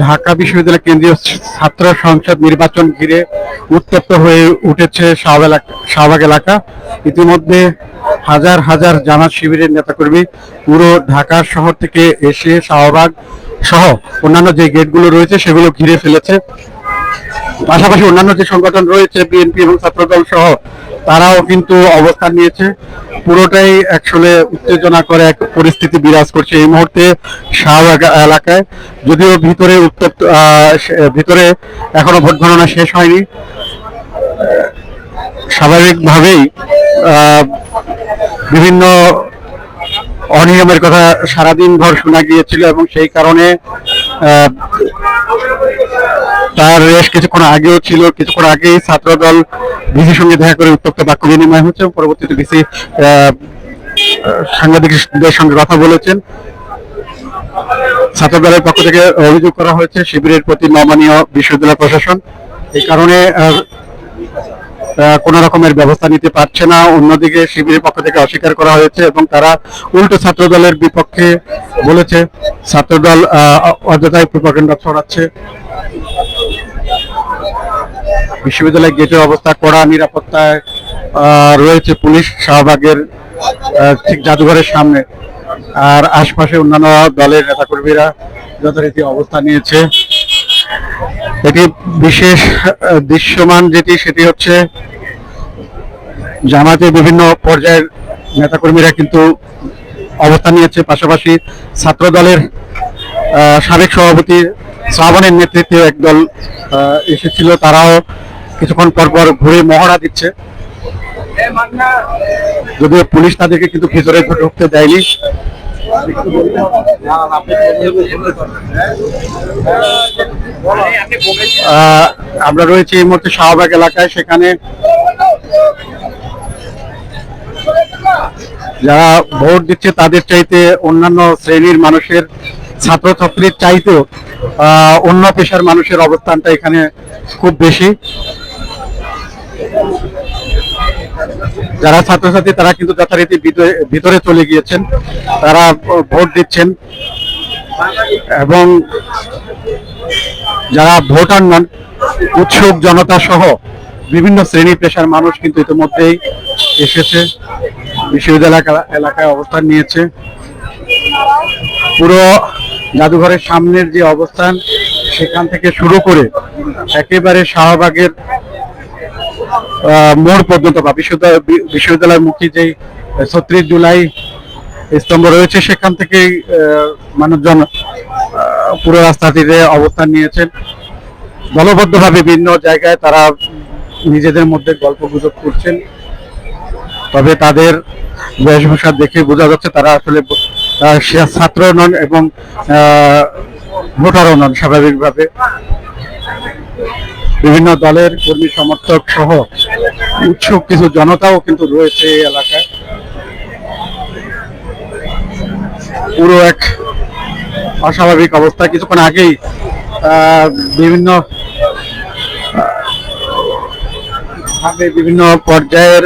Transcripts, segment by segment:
ঢাকা বিশ্ববিদ্যালয় কেন্দ্রীয় ছাত্র সংসদ নির্বাচন ঘিরে উত্তপ্ত হয়ে উঠেছে শাহবাগ এলাকা। ইতিমধ্যে হাজার হাজার জামাত শিবিরের নেতাকর্মী পুরো ঢাকা শহর থেকে এসে শাহবাগ সহ অন্যান্য যে গেটগুলো রয়েছে সেগুলো ঘিরে ফেলেছে। পাশাপাশি অন্যান্য যে সংগঠন রয়েছে বিএনপি এবং ছাত্রদল সহ তারাও কিন্তু অবস্থান নিয়েছে। পুরোটাই আসলে উত্তেজনা করে এক পরিস্থিতি বিরাজ করছে এই মুহূর্তে শাহবাগ এলাকায়। যদিও ভিতরে এখনো ভোট গণনা শেষ হয়নি। স্বাভাবিকভাবেই বিভিন্ন অনিয়মের কথা সারাদিন ভর শোনা গিয়েছিল এবং সেই কারণে তার রেশ কিছুক্ষণ আগেও ছিল। কিছুক্ষণ আগেই ছাত্রদল ভিসির সঙ্গে দেখা করে উত্তপ্ত বাক্য বিনিময় হচ্ছে। পরবর্তীতে ভিসি সাংবাদিকদের সঙ্গে কথা বলেছেন। ছাত্রদলের পক্ষ থেকে অভিযোগ করা হয়েছে শিবিরের প্রতি নমনীয় বিশ্ববিদ্যালয় প্রশাসন, এই কারণে কোন রকমের ব্যবস্থা নিতে পারছে না। অন্যদিকে শিবিরের পক্ষ থেকে অস্বীকার করা হয়েছে এবং তারা উল্টো ছাত্রদলের বিপক্ষে বলেছে ছাত্রদল অযথাই প্রপাগান্ডা ছড়াচ্ছে। বিশ্ববিদ্যালয় গেটের অবস্থা কড়া, নিরাপত্তায় রয়েছে পুলিশ শাহবাগের ঠিক জাদুঘরের সামনে, আর আশপাশে অন্যান্য দলের নেতাকর্মীরা যথারীতি অবস্থান নিয়েছে। এটি বিশেষ দৃশ্যমান সেটি হচ্ছে জামাতের বিভিন্ন পর্যায়ের নেতাকর্মীরা কিন্তু অবস্থান নিয়েছে। পাশাপাশি ছাত্র দলের সাবেক সভাপতি শ্রাবণের নেতৃত্বে একদল এসেছিল, তারাও কিছুক্ষণ পর পর ঘুরে মহড়া দিচ্ছে। যদিও পুলিশ তাদেরকে কিন্তু ভিতরে ঢুকতে দেয়নি। আমরা রয়েছি এই মুহূর্তে শাহবাগ এলাকায়। সেখানে যারা ভোট দিচ্ছে তাদের চাইতে অন্যান্য শ্রেণীর মানুষের, ছাত্রছাত্রীর চাইতেও অন্য পেশার মানুষের অবস্থানটা এখানে খুব বেশি। যারা ছাত্রছাত্রী তারা কিন্তু যথারীতি ভিতরে চলে গিয়েছেন, তারা ভোট দিচ্ছেন। এবং যারা ভোটার নন, উৎসুক জনতা সহ বিভিন্ন শ্রেণী পেশার মানুষ কিন্তু ইতিমধ্যেই এসেছে, বিশ্ববিদ্যালয় এলাকায় অবস্থান নিয়েছে। পুরো জাদুঘরের সামনের যে অবস্থান সেখান থেকে শুরু করে একেবারে শাহবাগের মোড় পর্যন্ত বা বিশ্ববিদ্যালয়ের মুখী যে ৩৬ জুলাই স্তম্ভ রয়েছে সেখান থেকেই মানুষজন পুরো রাস্তাটিতে অবস্থান নিয়েছেন। দলবদ্ধভাবে বিভিন্ন জায়গায় তারা নিজেদের মধ্যে গল্প গুজব করছেন। তবে তাদের বেশভূষা দেখে বোঝা যাচ্ছে তারা আসলে ছাত্র নন এবং ভোটারও নন। স্বাভাবিকভাবে বিভিন্ন দলের কর্মী সমর্থক সহ উৎসুক কিছু জনতাও কিন্তু রয়েছে এই এলাকায়। পুরো এক অস্বাভাবিক অবস্থা। কিছুক্ষণ আগেই বিভিন্ন পর্যায়ের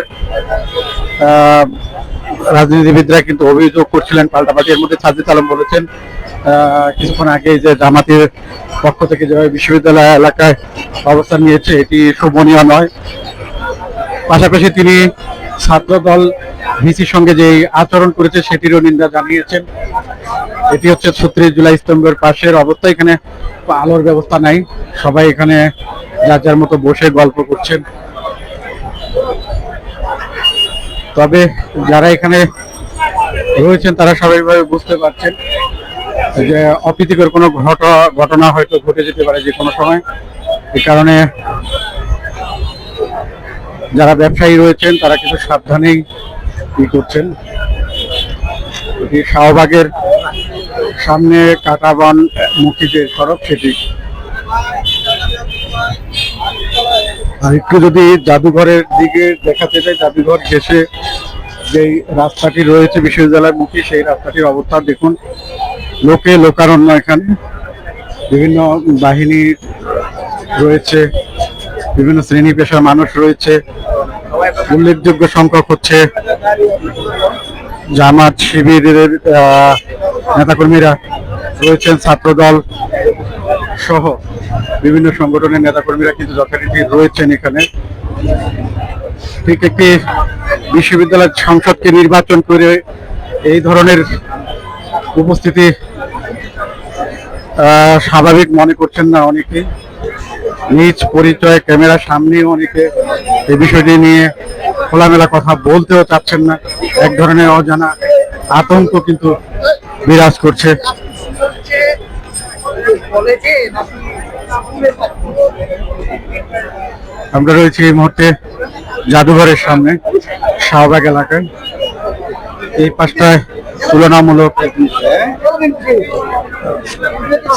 রাজনীতিবিদরা কিন্তু অভিযোগ করছিলেন পাল্টাপাল্টি। এর মধ্যে সাজিদ আলম বলেছেন কিছুক্ষণ আগে যে জামাতের পক্ষ থেকে যেভাবে বিশ্ববিদ্যালয় এলাকায় অবস্থান নিয়েছে এটি শোভনীয় নয়। পাশাপাশি তিনি ছাত্রদল ভিসির সঙ্গে যে আচরণ করেছে সেটিরও নিন্দা জানিয়েছেন। এটি হচ্ছে ৩৬ জুলাই স্তম্ভের পাশের অবস্থা। এখানে আলোর ব্যবস্থা নাই, সবাই এখানে যার যার মতো বসে গল্প করছেন। তবে যারা এখানে রয়েছেন তারা স্বাভাবিকভাবে বুঝতে পারছেন যে অপ্রীতিকর কোনো ঘটনা হয়তো ঘটে যেতে পারে যে কোনো সময়। এই কারণে যারা ব্যবসায়ী রয়েছেন তারা কিছু সাবধানেই করছেন। শাহবাগের সামনে কাঁটাবন মুখী যে সড়ক সেটি। আর একটু যদি জাদুঘরের দিকে দেখাতে চাই, জাদুঘর ঘেঁষে যেই রাস্তাটি রয়েছে বিশ্ববিদ্যালয়ের মুখী সেই রাস্তাটির অবস্থা দেখুন। লোকে লোকারণ্য, এখানে বিভিন্ন বাহিনী রয়েছে, বিভিন্ন শ্রেণী পেশার মানুষ রয়েছে। উল্লেখযোগ্য সংখ্যক হচ্ছে জামাত শিবিরের নেতাকর্মীরা রয়েছেন, ছাত্রদল সহ বিভিন্ন সংগঠনের নেতাকর্মীরা কিন্তু যথারীতি রয়েছেন এখানে। ঠিক একটি বিশ্ববিদ্যালয় সংসদকে নির্বাচন করে এই ধরনের উপস্থিতি স্বাভাবিক মনে করছেন না অনেকে। নিজ পরিচয় ক্যামেরার সামনে অনেকে এই বিষয়টি নিয়ে খোলামেলা কথা বলতেও চাচ্ছেন না। এক ধরনের অজানা আতঙ্ক কিন্তু বিরাজ করছে। আমরা রয়েছি এই মুহূর্তে জাদুঘরের সামনে, শাহবাগ এলাকায়। এই পাশটায় তুলনামূলক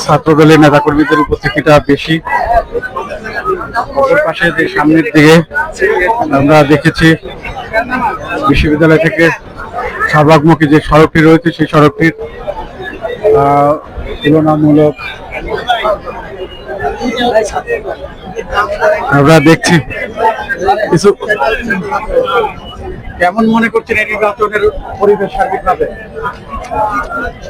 ছাত্রদলের নেতাকর্মীদের উপস্থিতিটা বেশি। অপর পাশে যে সামনের দিকে আমরা দেখেছি বিশ্ববিদ্যালয় থেকে শাহবাগমুখী যে সড়কটি রয়েছে, সেই সড়কটির তুলনামূলক আমরা দেখছি কিছু। কেমন মনে করছেন এই নির্বাচনের পরিবেশ সার্বিকভাবে?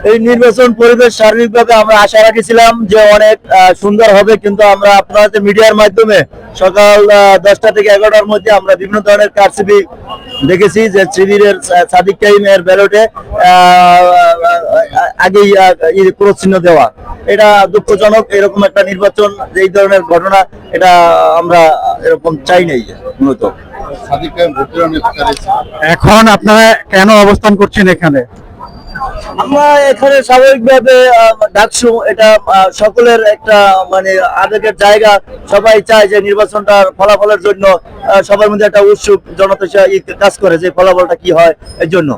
এই নির্বাচন পরিবেশ সার্বিকভাবে আমরা আশা রাখছিলাম যে অনেক সুন্দর হবে, কিন্তু আমরা আপনাদের মিডিয়ার মাধ্যমে সকাল 10টা থেকে 11টার মধ্যে আমরা বিভিন্ন ধরনের কারচুপি দেখেছি, যে শিবিরের সাদিক কাইমের ব্যালটে আগেই ক্রস চিহ্ন দেওয়া। এটা দুঃখজনক। এরকম একটা নির্বাচন, এই ধরনের ঘটনা, এটা আমরা এরকম চাই নাই মূলত। এখন আপনারা কেন অবস্থান করছেন এখানে? আমরা এখানে স্বাভাবিকভাবে ডাকসু, এটা সকলের একটা মানে আবেগের জায়গা। সবাই চায় যে নির্বাচনটার ফলাফলের জন্য সবার মধ্যে একটা উৎসুক জনতা কাজ করে, যে ফলাফলটা কি হয় এর জন্য।